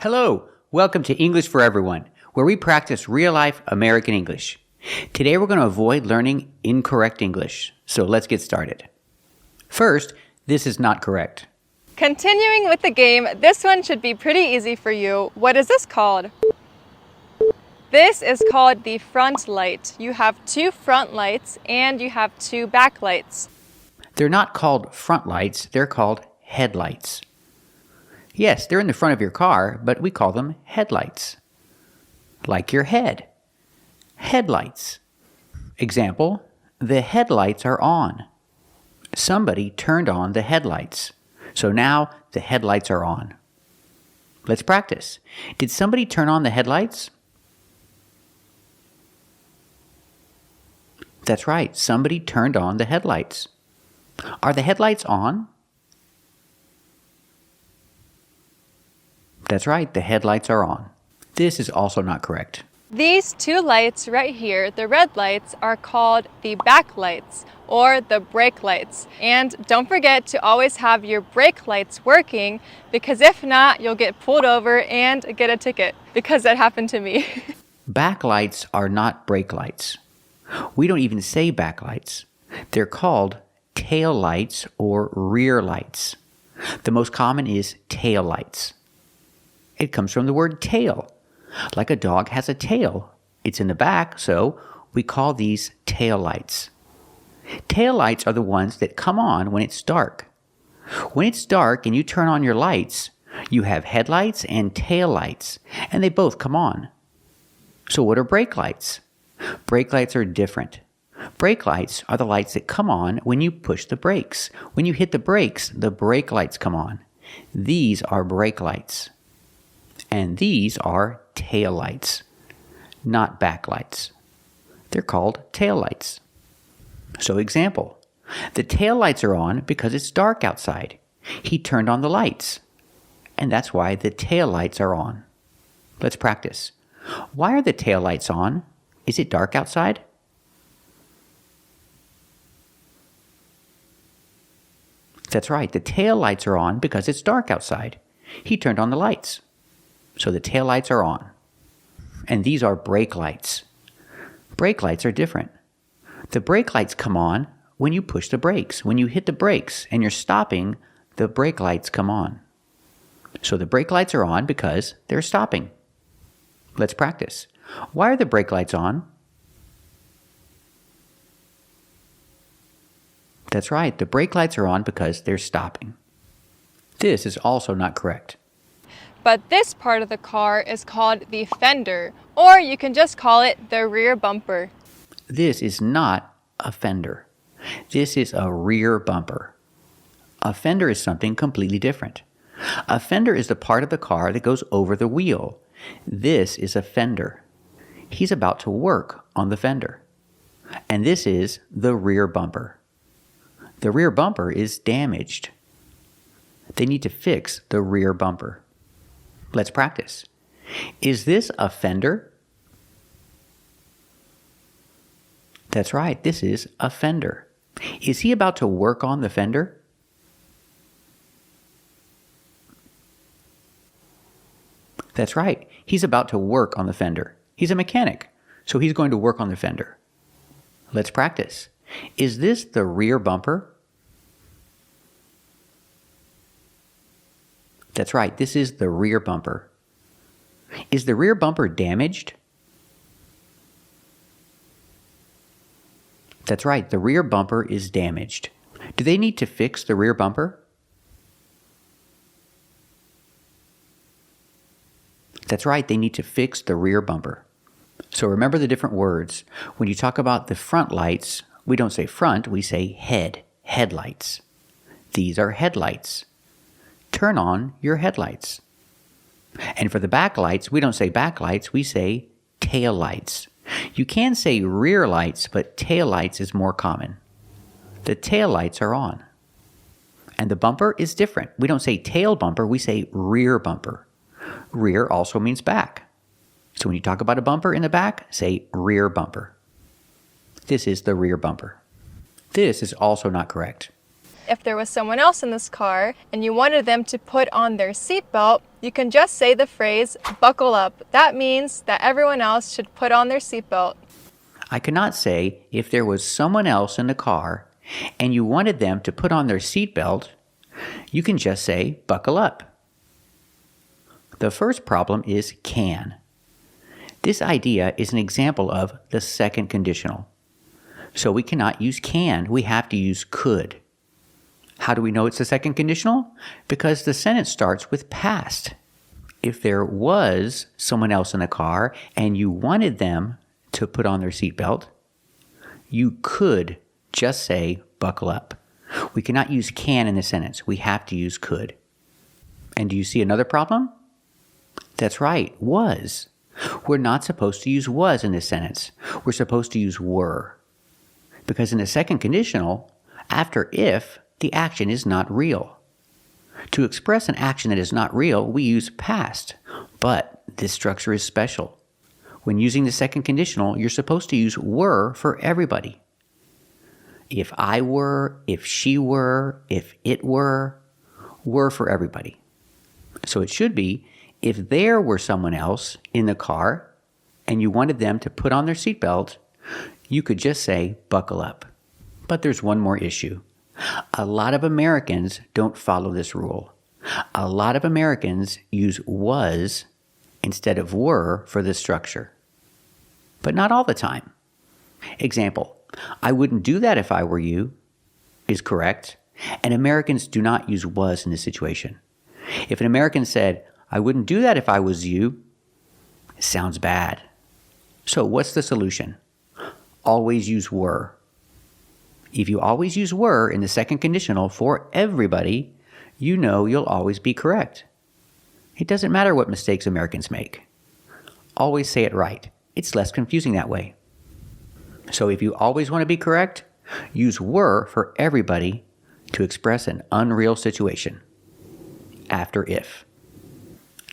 Hello, welcome to English for Everyone, where we practice real-life American English. Today we're going to avoid learning incorrect English, so let's get started. First, this is not correct. Continuing with the game, this one should be pretty easy for you. What is this called? This is called the front light. You have two front lights and you have two back lights. They're not called front lights, they're called headlights. Yes, they're in the front of your car, but we call them headlights. Like your head. Headlights. Example, the headlights are on. Somebody turned on the headlights. So now the headlights are on. Let's practice. Did somebody turn on the headlights? That's right, somebody turned on the headlights. Are the headlights on? That's right, the headlights are on. This is also not correct. These two lights right here, the red lights, are called the back lights or the brake lights. And don't forget to always have your brake lights working, because if not, you'll get pulled over and get a ticket, because that happened to me. Backlights are not brake lights. We don't even say backlights. They're called tail lights or rear lights. The most common is tail lights. It comes from the word tail. Like a dog has a tail. It's in the back, so we call these tail lights. Tail lights are the ones that come on when it's dark. When it's dark and you turn on your lights, you have headlights and tail lights, and they both come on. So what are brake lights? Brake lights are different. Brake lights are the lights that come on when you push the brakes. When you hit the brakes, the brake lights come on. These are brake lights. And these are tail lights, not backlights. They're called tail lights. So example, the tail lights are on because it's dark outside. He turned on the lights, and that's why the tail lights are on. Let's practice. Why are the tail lights on? Is it dark outside? That's right, the tail lights are on because it's dark outside. He turned on the lights. So the tail lights are on. And these are brake lights. Brake lights are different. The brake lights come on when you push the brakes. When you hit the brakes and you're stopping, the brake lights come on. So the brake lights are on because they're stopping. Let's practice. Why are the brake lights on? That's right, the brake lights are on because they're stopping. This is also not correct. But this part of the car is called the fender, or you can just call it the rear bumper. This is not a fender. This is a rear bumper. A fender is something completely different. A fender is the part of the car that goes over the wheel. This is a fender. He's about to work on the fender. And this is the rear bumper. The rear bumper is damaged. They need to fix the rear bumper. Let's practice. Is this a fender? That's right, this is a fender. Is he about to work on the fender? That's right, he's about to work on the fender. He's a mechanic, so he's going to work on the fender. Let's practice. Is this the rear bumper? That's right, this is the rear bumper. Is the rear bumper damaged? That's right, the rear bumper is damaged. Do they need to fix the rear bumper? That's right, they need to fix the rear bumper. So remember the different words. When you talk about the front lights, we don't say front, we say headlights. These are headlights. Turn on your headlights. And for the backlights, we don't say backlights, we say tail lights. You can say rear lights, but tail lights is more common. The tail lights are on. And the bumper is different. We don't say tail bumper, we say rear bumper. Rear also means back. So when you talk about a bumper in the back, say rear bumper. This is the rear bumper. This is also not correct. If there was someone else in this car and you wanted them to put on their seatbelt, You can just say the phrase, buckle up. That means that everyone else should put on their seatbelt. I cannot say if there was someone else in the car and you wanted them to put on their seatbelt, you can just say buckle up. The first problem is can. This idea is an example of the second conditional. So we cannot use can, we have to use could. How do we know it's the second conditional? Because the sentence starts with past. If there was someone else in the car and you wanted them to put on their seatbelt, you could just say buckle up. We cannot use can in the sentence. We have to use could. And do you see another problem? That's right, was. We're not supposed to use was in this sentence. We're supposed to use were. Because in the second conditional, after if, the action is not real. To express an action that is not real, we use past. But this structure is special. When using the second conditional, you're supposed to use were for everybody. If I were, if she were, if it were for everybody. So it should be, if there were someone else in the car and you wanted them to put on their seatbelt, you could just say buckle up. But there's one more issue. A lot of Americans don't follow this rule. A lot of Americans use was instead of were for this structure. But not all the time. Example, I wouldn't do that if I were you is correct, and Americans do not use was in this situation. If an American said, I wouldn't do that if I was you, it sounds bad. So what's the solution? Always use were. If you always use were in the second conditional for everybody, you know you'll always be correct. It doesn't matter what mistakes Americans make. Always say it right. It's less confusing that way. So if you always want to be correct, use were for everybody to express an unreal situation. After if.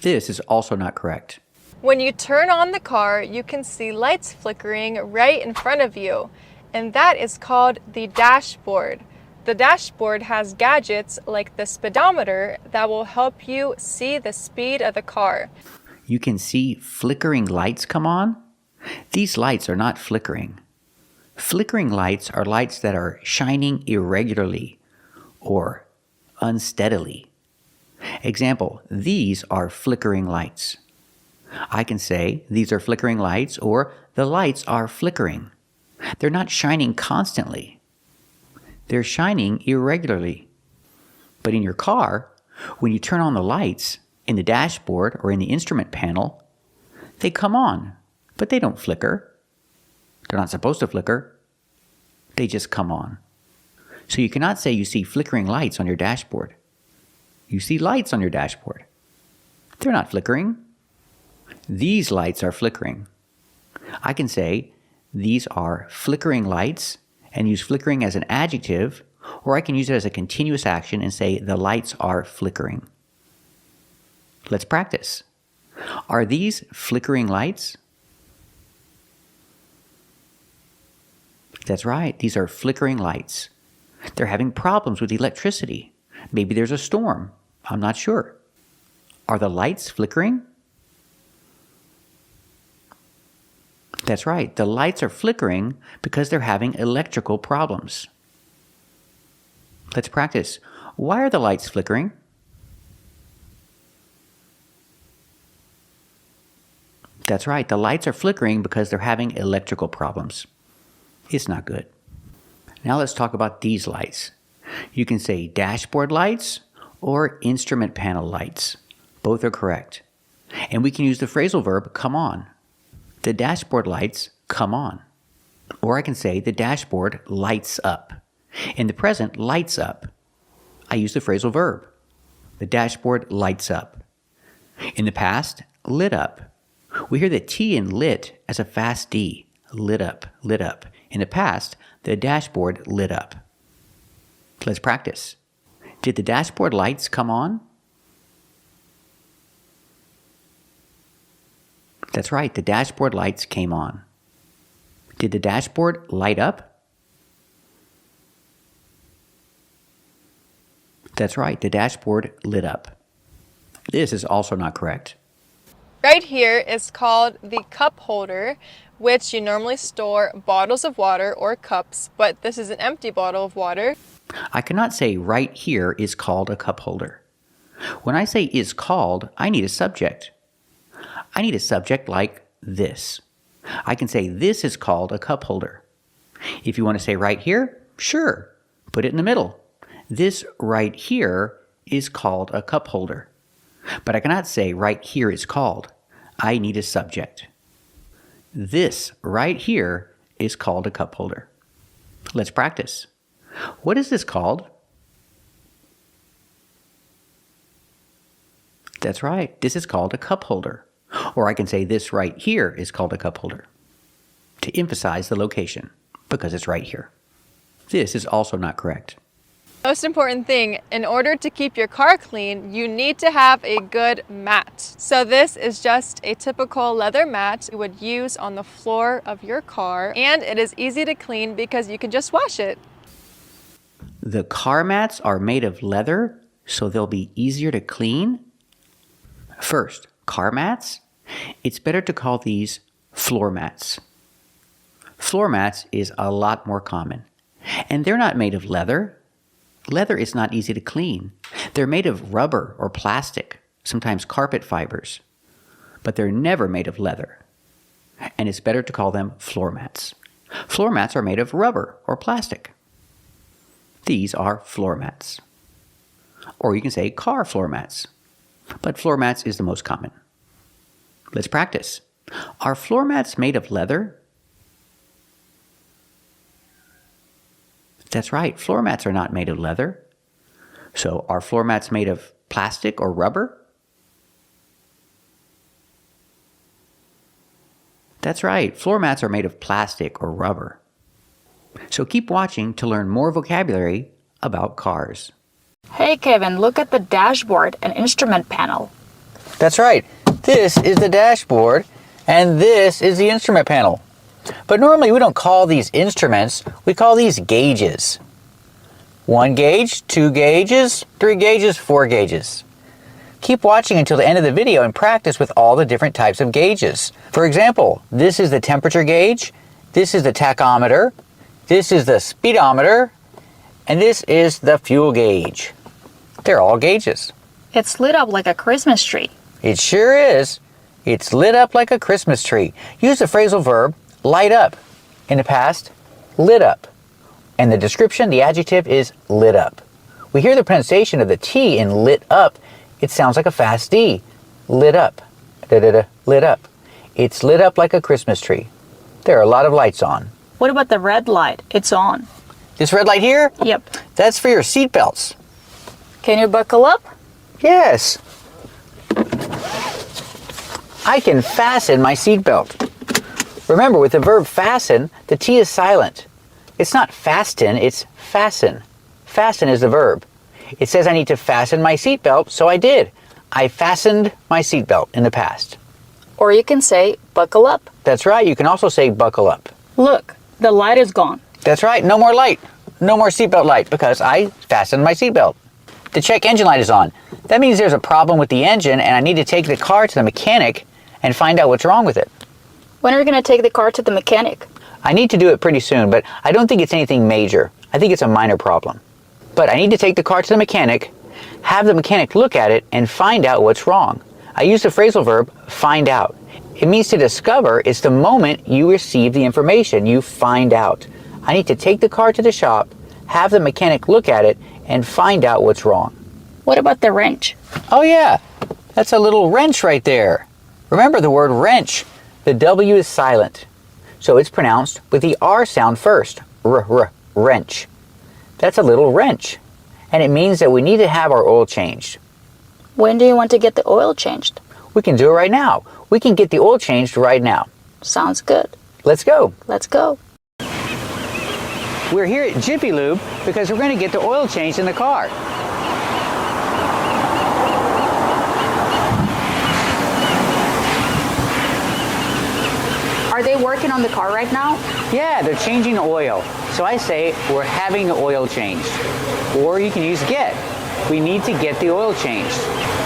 This is also not correct. When you turn on the car, you can see lights flickering right in front of you, and that is called the dashboard. The dashboard has gadgets like the speedometer that will help you see the speed of the car. You can see flickering lights come on? These lights are not flickering. Flickering lights are lights that are shining irregularly or unsteadily. Example, these are flickering lights. I can say these are flickering lights or the lights are flickering. They're not shining constantly. They're shining irregularly. But in your car, when you turn on the lights in the dashboard or in the instrument panel, they come on, but they don't flicker. They're not supposed to flicker. They just come on. So you cannot say you see flickering lights on your dashboard. You see lights on your dashboard. They're not flickering. These lights are flickering. I can say these are flickering lights and use flickering as an adjective, or I can use it as a continuous action and say the lights are flickering. Let's practice. Are these flickering lights? That's right, these are flickering lights. They're having problems with electricity. Maybe there's a storm. I'm not sure. Are the lights flickering? That's right, the lights are flickering because they're having electrical problems. Let's practice. Why are the lights flickering? That's right, the lights are flickering because they're having electrical problems. It's not good. Now let's talk about these lights. You can say dashboard lights or instrument panel lights. Both are correct. And we can use the phrasal verb come on. The dashboard lights come on. Or I can say the dashboard lights up. In the present, lights up. I use the phrasal verb. The dashboard lights up. In the past, lit up. We hear the T in lit as a fast D. Lit up, lit up. In the past, the dashboard lit up. Let's practice. Did the dashboard lights come on? That's right, the dashboard lights came on. Did the dashboard light up? That's right, the dashboard lit up. This is also not correct. Right here is called the cup holder, which you normally store bottles of water or cups, but this is an empty bottle of water. I cannot say right here is called a cup holder. When I say is called, I need a subject. I need a subject like this. I can say this is called a cup holder. If you want to say right here, sure, put it in the middle. This right here is called a cup holder. But I cannot say right here is called. I need a subject. This right here is called a cup holder. Let's practice. What is this called? That's right. This is called a cup holder. Or I can say this right here is called a cup holder to emphasize the location because it's right here. This is also not correct. Most important thing, in order to keep your car clean, you need to have a good mat. So this is just a typical leather mat you would use on the floor of your car, and it is easy to clean because you can just wash it. The car mats are made of leather, so they'll be easier to clean. First, car mats. It's better to call these floor mats. Floor mats is a lot more common, and they're not made of leather. Leather is not easy to clean. They're made of rubber or plastic, sometimes carpet fibers, but they're never made of leather, and it's better to call them floor mats. Floor mats are made of rubber or plastic. These are floor mats. Or you can say car floor mats, but floor mats is the most common. Let's practice. Are floor mats made of leather? That's right, floor mats are not made of leather. So are floor mats made of plastic or rubber? That's right, floor mats are made of plastic or rubber. So keep watching to learn more vocabulary about cars. Hey Kevin, look at the dashboard and instrument panel. That's right. This is the dashboard, and this is the instrument panel. But normally we don't call these instruments, we call these gauges. 1 gauge, 2 gauges, 3 gauges, 4 gauges. Keep watching until the end of the video and practice with all the different types of gauges. For example, this is the temperature gauge, this is the tachometer, this is the speedometer, and this is the fuel gauge. They're all gauges. It's lit up like a Christmas tree. It sure is. It's lit up like a Christmas tree. Use the phrasal verb light up. In the past, lit up. And the description, the adjective, is lit up. We hear the pronunciation of the T in lit up. It sounds like a fast D. Lit up. Da-da-da, lit up. It's lit up like a Christmas tree. There are a lot of lights on. What about the red light? It's on. This red light here? Yep. That's for your seat belts. Can you buckle up? Yes. I can fasten my seatbelt. Remember, with the verb fasten, the T is silent. It's not fasten, it's fasten. Fasten is the verb. It says I need to fasten my seatbelt, so I did. I fastened my seatbelt in the past. Or you can say buckle up. That's right, you can also say buckle up. Look, the light is gone. That's right, no more light. No more seatbelt light because I fastened my seatbelt. The check engine light is on. That means there's a problem with the engine and I need to take the car to the mechanic and find out what's wrong with it. When are you going to take the car to the mechanic? I need to do it pretty soon, but I don't think it's anything major. I think it's a minor problem. But I need to take the car to the mechanic, have the mechanic look at it, and find out what's wrong. I use the phrasal verb find out. It means to discover. It's the moment you receive the information, you find out. I need to take the car to the shop, have the mechanic look at it, and find out what's wrong. What about the wrench? Oh yeah, that's a little wrench right there. Remember the word wrench. The W is silent, so it's pronounced with the R sound first. Wrench. That's a little wrench, and it means that we need to have our oil changed. When do you want to get the oil changed? We can do it right now. We can get the oil changed right now. Sounds good. Let's go. Let's go. We're here at Jiffy Lube because we're going to get the oil changed in the car. Are they working on the car right now? Yeah, they're changing the oil. So I say we're having the oil changed. Or you can use get. We need to get the oil changed.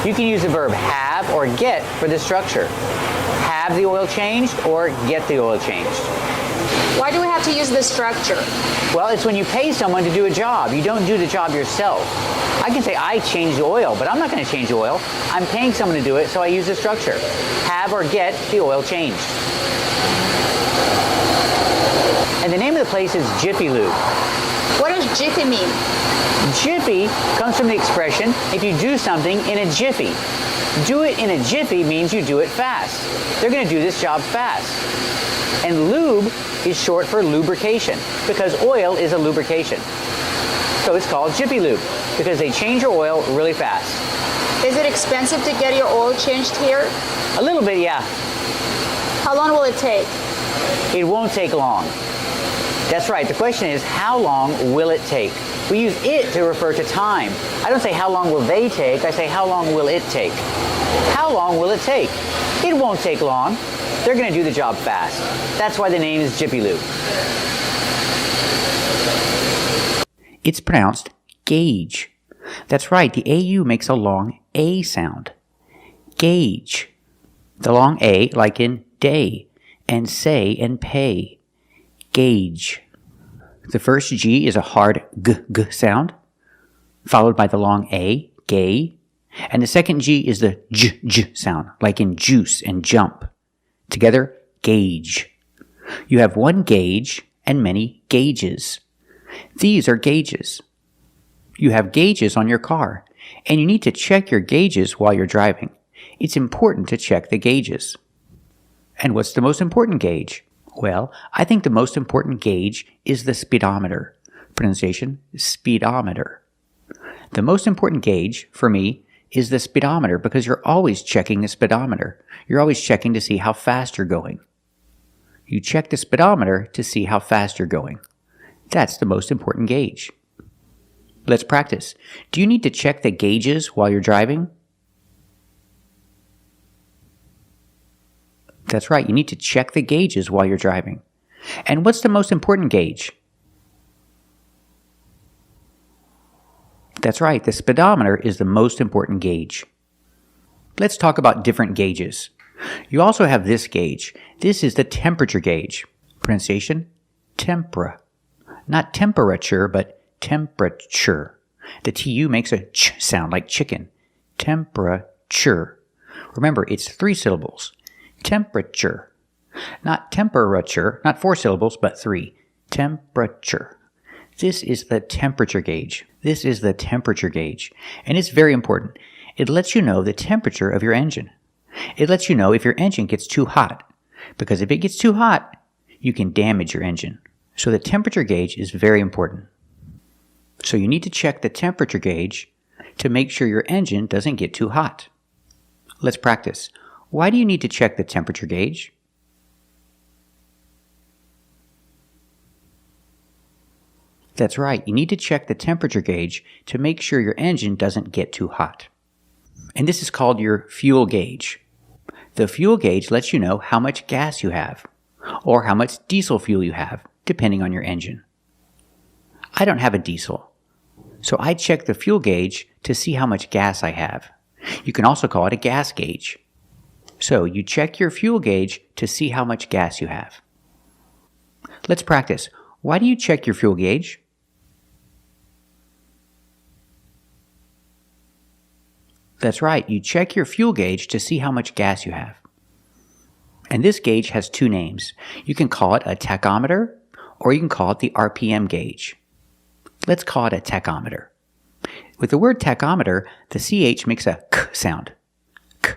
You can use the verb have or get for this structure. Have the oil changed or get the oil changed. Why do we have to use this structure? Well, it's when you pay someone to do a job. You don't do the job yourself. I can say I changed the oil, but I'm not going to change the oil. I'm paying someone to do it, so I use the structure. Have or get the oil changed. And the name of the place is Jiffy Lube. What does jiffy mean? Jiffy comes from the expression, if you do something in a jiffy. Do it in a jiffy means you do it fast. They're going to do this job fast. And lube is short for lubrication because oil is a lubrication. So it's called Jiffy Lube because they change your oil really fast. Is it expensive to get your oil changed here? A little bit, yeah. How long will it take? It won't take long. That's right. The question is, how long will it take? We use it to refer to time. I don't say how long will they take. I say how long will it take. How long will it take? It won't take long. They're going to do the job fast. That's why the name is Jiffy Lube. It's pronounced gauge. That's right, the AU makes a long A sound. Gauge. The long A, like in day, and say and pay. Gauge. The first G is a hard G sound, followed by the long A, gay, and the second G is the J sound, like in juice and jump. Together, gauge. You have one gauge and many gauges. These are gauges. You have gauges on your car, and you need to check your gauges while you're driving. It's important to check the gauges. And what's the most important gauge? Well, I think the most important gauge is the speedometer. Pronunciation, speedometer. The most important gauge, for me, is the speedometer because you're always checking the speedometer. You're always checking to see how fast you're going. You check the speedometer to see how fast you're going. That's the most important gauge. Let's practice. Do you need to check the gauges while you're driving? That's right, you need to check the gauges while you're driving. And what's the most important gauge? That's right, the speedometer is the most important gauge. Let's talk about different gauges. You also have this gauge. This is the temperature gauge. Pronunciation, tempera. Not temperature, but temperature. The TU makes a ch sound like chicken. Temperature. Remember, it's 3 syllables. Temperature. Not temperature, not 4 syllables, but 3. Temperature. This is the temperature gauge. This is the temperature gauge. And it's very important. It lets you know the temperature of your engine. It lets you know if your engine gets too hot. Because if it gets too hot, you can damage your engine. So the temperature gauge is very important. So you need to check the temperature gauge to make sure your engine doesn't get too hot. Let's practice. Why do you need to check the temperature gauge? That's right, you need to check the temperature gauge to make sure your engine doesn't get too hot. And this is called your fuel gauge. The fuel gauge lets you know how much gas you have, or how much diesel fuel you have, depending on your engine. I don't have a diesel, so I check the fuel gauge to see how much gas I have. You can also call it a gas gauge. So you check your fuel gauge to see how much gas you have. Let's practice. Why do you check your fuel gauge? That's right, you check your fuel gauge to see how much gas you have. And this gauge has 2 names. You can call it a tachometer, or you can call it the RPM gauge. Let's call it a tachometer. With the word tachometer, the CH makes a k sound. K,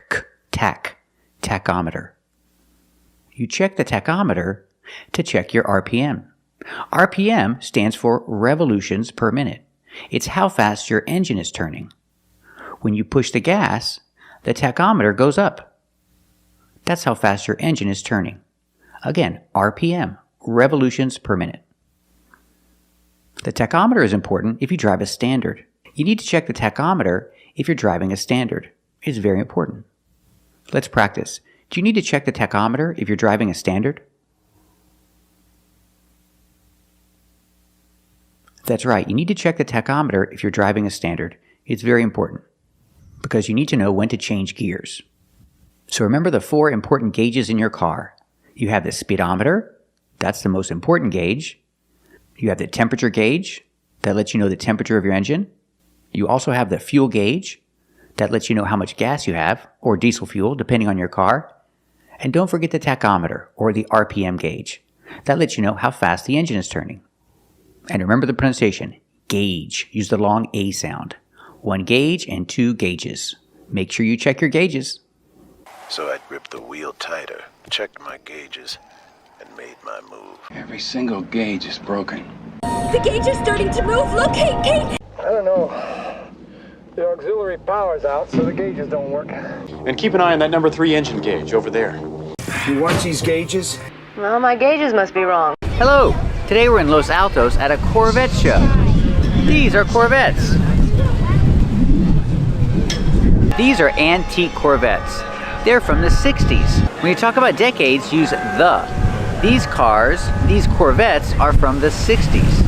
tach, tachometer. You check the tachometer to check your RPM. RPM stands for revolutions per minute. It's how fast your engine is turning. When you push the gas, the tachometer goes up. That's how fast your engine is turning. Again, RPM, revolutions per minute. The tachometer is important if you drive a standard. You need to check the tachometer if you're driving a standard. It's very important. Let's practice. Do you need to check the tachometer if you're driving a standard? That's right, you need to check the tachometer if you're driving a standard. It's very important. because you need to know when to change gears. So remember the 4 important gauges in your car. You have the speedometer, that's the most important gauge. You have the temperature gauge, that lets you know the temperature of your engine. You also have the fuel gauge, that lets you know how much gas you have, or diesel fuel, depending on your car. And don't forget the tachometer, or the RPM gauge. That lets you know how fast the engine is turning. And remember the pronunciation, gauge. Use the long A sound. 1 gauge and 2 gauges. Make sure you check your gauges. So I gripped the wheel tighter, checked my gauges, and made my move. Every single gauge is broken. The gauge is starting to move. Look, Kate! I don't know. The auxiliary power's out, so the gauges don't work. And keep an eye on that number 3 engine gauge over there. You watch these gauges? Well, my gauges must be wrong. Hello! Today we're in Los Altos at a Corvette show. These are Corvettes. These are antique Corvettes. They're from the 60s. When you talk about decades, use the. These cars, these Corvettes, are from the 60s.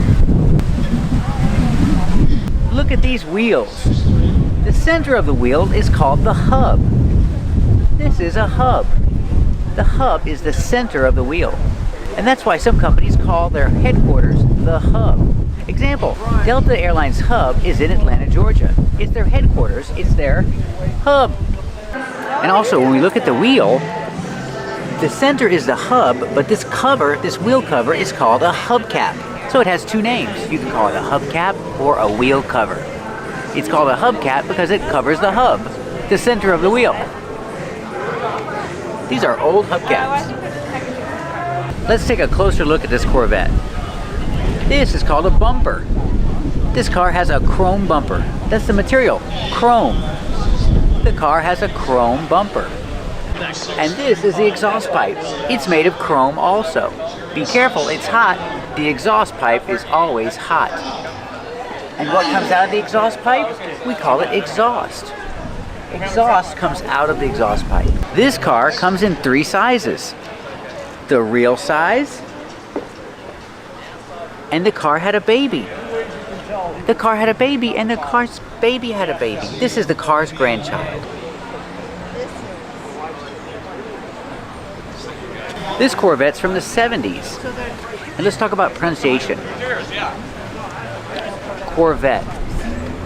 Look at these wheels. The center of the wheel is called the hub. This is a hub. The hub is the center of the wheel. And that's why some companies call their headquarters the hub. Example, Delta Airlines hub is in Atlanta, Georgia. It's their headquarters, it's their hub. And also, when we look at the wheel, the center is the hub, but this cover, this wheel cover, is called a hubcap. So it has 2 names. You can call it a hubcap or a wheel cover. It's called a hubcap because it covers the hub, the center of the wheel. These are old hubcaps. Let's take a closer look at this Corvette. This is called a bumper. This car has a chrome bumper. That's the material, chrome. The car has a chrome bumper. And this is the exhaust pipe. It's made of chrome also. Be careful, it's hot. The exhaust pipe is always hot. And what comes out of the exhaust pipe? We call it exhaust. Exhaust comes out of the exhaust pipe. This car comes in 3 sizes. The real size, and the car had a baby. The car had a baby, and the car's baby had a baby. This is the car's grandchild. This Corvette's from the 70s. And let's talk about pronunciation. Corvette.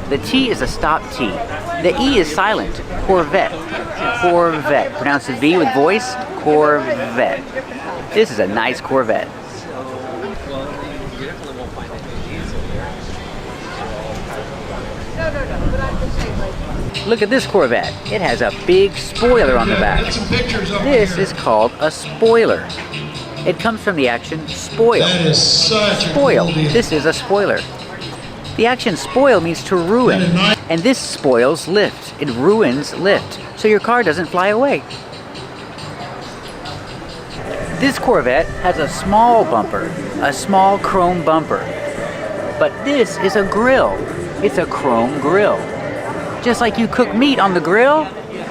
The T is a stop T. The E is silent. Corvette. Corvette. Pronounce the V with voice. Corvette. This is a nice Corvette. Look at this Corvette. It has a big spoiler on the back. This is called a spoiler. It comes from the action spoil. Spoil. This is a spoiler. The action spoil means to ruin. And this spoils lift. It ruins lift. So your car doesn't fly away. This Corvette has a small bumper, a small chrome bumper. But this is a grill. It's a chrome grill. Just like you cook meat on the grill,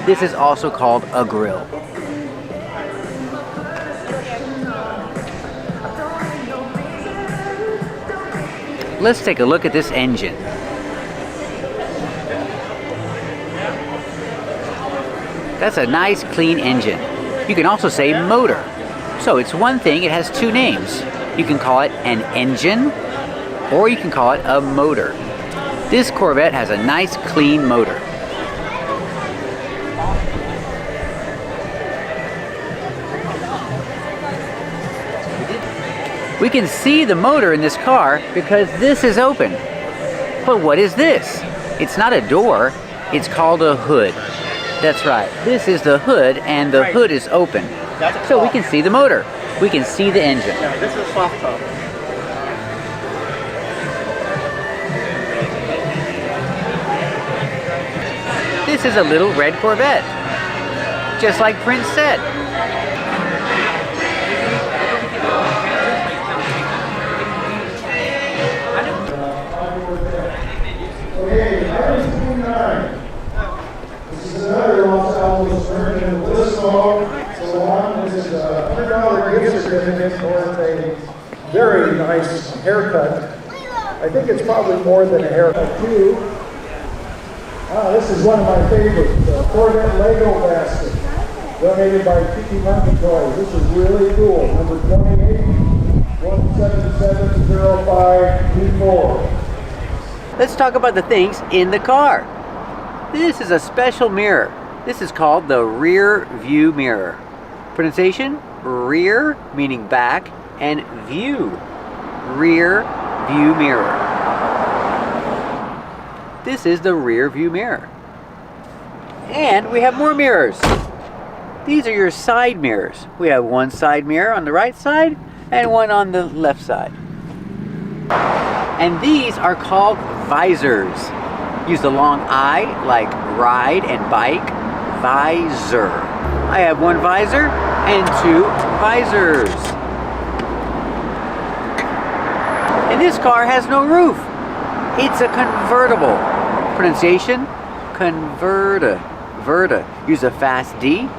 this is also called a grill. Let's take a look at this engine. That's a nice clean engine. You can also say motor. So it's one thing, it has 2 names. You can call it an engine, or you can call it a motor. This Corvette has a nice clean motor. We can see the motor in this car because this is open. But what is this? It's not a door, it's called a hood. That's right, this is the hood and the hood is open. So we can see the motor. We can see the engine. Yeah, this is soft top. This is a little red Corvette. Just like Prince said. Okay, item 29. This is another Los Alamos version of this song. So on is a $100 gift certificate towards a very nice haircut. I think it's probably more than a haircut too. This is one of my favorites, Corvette Lego basket, donated by Tiki Monkey Toys. This is really cool. Number 28, 1770524. Let's talk about the things in the car. This is a special mirror. This is called the rear view mirror. Pronunciation, rear meaning back, and view, rear view mirror. This is the rear view mirror. And we have more mirrors. These are your side mirrors. We have one side mirror on the right side and one on the left side. And these are called visors. Use the long I like ride and bike. Visor. I have one visor and two visors. And this car has no roof. It's a convertible. Pronunciation, converta. Verta. Use a fast D.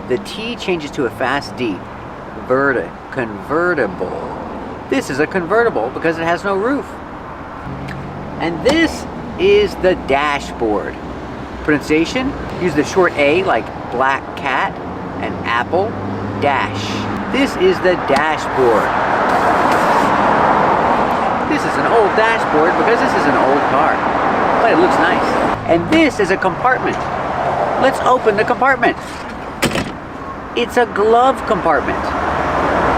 The T changes to a fast D. Verta. Convertible. This is a convertible because it has no roof. And this is the dashboard. Pronunciation, use the short A like black cat and apple, dash. This is the dashboard. This is an old dashboard because this is an old car, but it looks nice. And this is a compartment. Let's open the compartment. It's a glove compartment.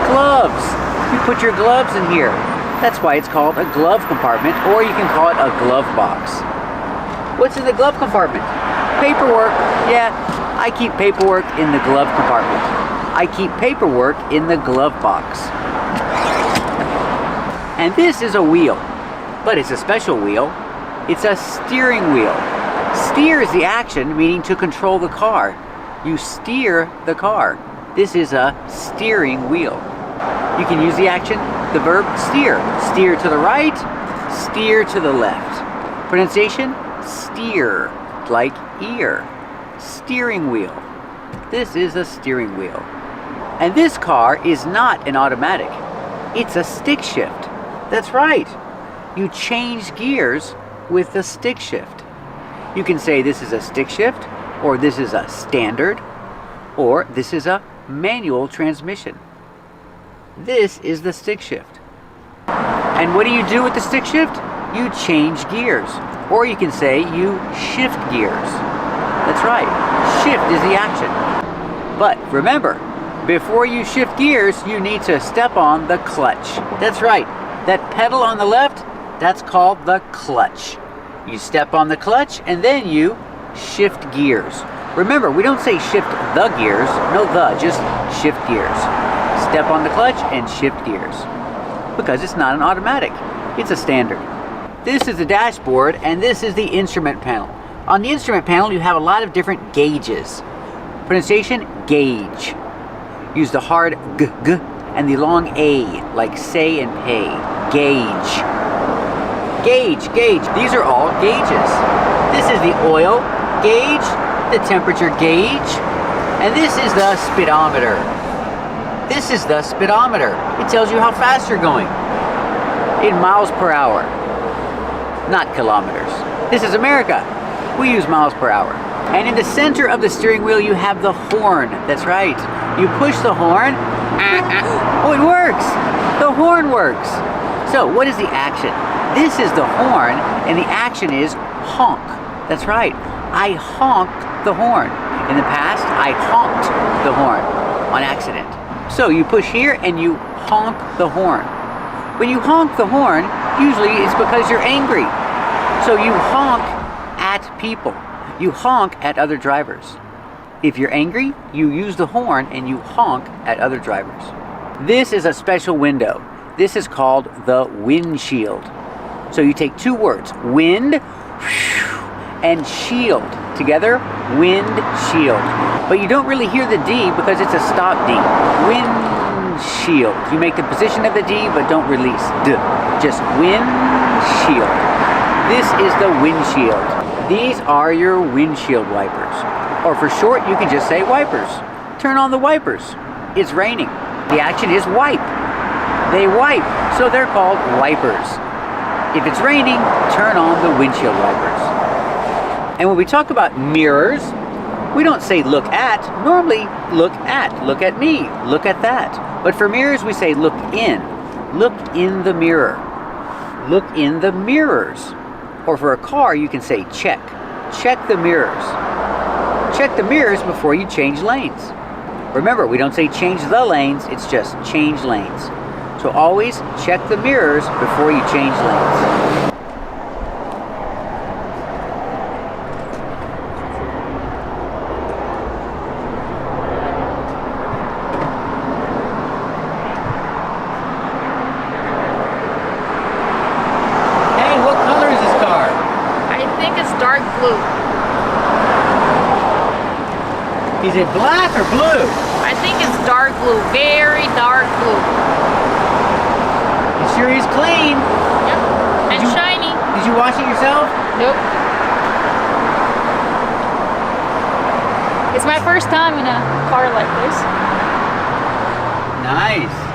Gloves. You put your gloves in here. That's why it's called a glove compartment, or you can call it a glove box. What's in the glove compartment? Paperwork. Yeah, I keep paperwork in the glove compartment. I keep paperwork in the glove box. And this is a wheel, but it's a special wheel. It's a steering wheel. Steer is the action, meaning to control the car. You steer the car. This is a steering wheel. You can use the action, the verb steer. Steer to the right, steer to the left. Pronunciation, steer, like ear. Steering wheel. This is a steering wheel. And this car is not an automatic. It's a stick shift. That's right. You change gears with the stick shift. You can say this is a stick shift, or this is a standard, or this is a manual transmission. This is the stick shift. And what do you do with the stick shift? You change gears. Or you can say you shift gears. That's right. Shift is the action. But remember, before you shift gears, you need to step on the clutch. That's right. That pedal on the left, that's called the clutch. You step on the clutch and then you shift gears. Remember, we don't say shift the gears. No the, just shift gears. Step on the clutch and shift gears. Because it's not an automatic. It's a standard. This is the dashboard and this is the instrument panel. On the instrument panel, you have a lot of different gauges. Pronunciation, gauge. Use the hard g and the long A, like say and pay. Gauge. Gauge, gauge. These are all gauges. This is the oil gauge, the temperature gauge, and this is the speedometer. This is the speedometer. It tells you how fast you're going in miles per hour, not kilometers. This is America. We use miles per hour. And in the center of the steering wheel, you have the horn. That's right. You push the horn. Oh, it works. The horn works. So what is the action? This is the horn, and the action is honk. That's right. I honked the horn. In the past, I honked the horn on accident. So you push here and you honk the horn. When you honk the horn, usually it's because you're angry. So you honk at people. You honk at other drivers. If you're angry, you use the horn and you honk at other drivers. This is a special window. This is called the windshield. So you take two words, wind and shield. Together, windshield. But you don't really hear the D because it's a stop D. Windshield. You make the position of the D but don't release D. Just windshield. This is the windshield. These are your windshield wipers. Or for short, you can just say wipers. Turn on the wipers. It's raining. The action is wipe. They wipe, so they're called wipers. If it's raining, turn on the windshield wipers. And when we talk about mirrors, we don't say look at. Normally, look at me, look at that. But for mirrors, we say look in the mirror, look in the mirrors. Or for a car, you can say check the mirrors. Check the mirrors before you change lanes. Remember, we don't say change the lanes, it's just change lanes. So always check the mirrors before you change lanes. Hey, what color is this car? I think it's dark blue. Is it black or blue? I think it's dark blue, very dark blue. It sure is clean. Yep, and shiny. Did you wash it yourself? Nope. It's my first time in a car like this. Nice.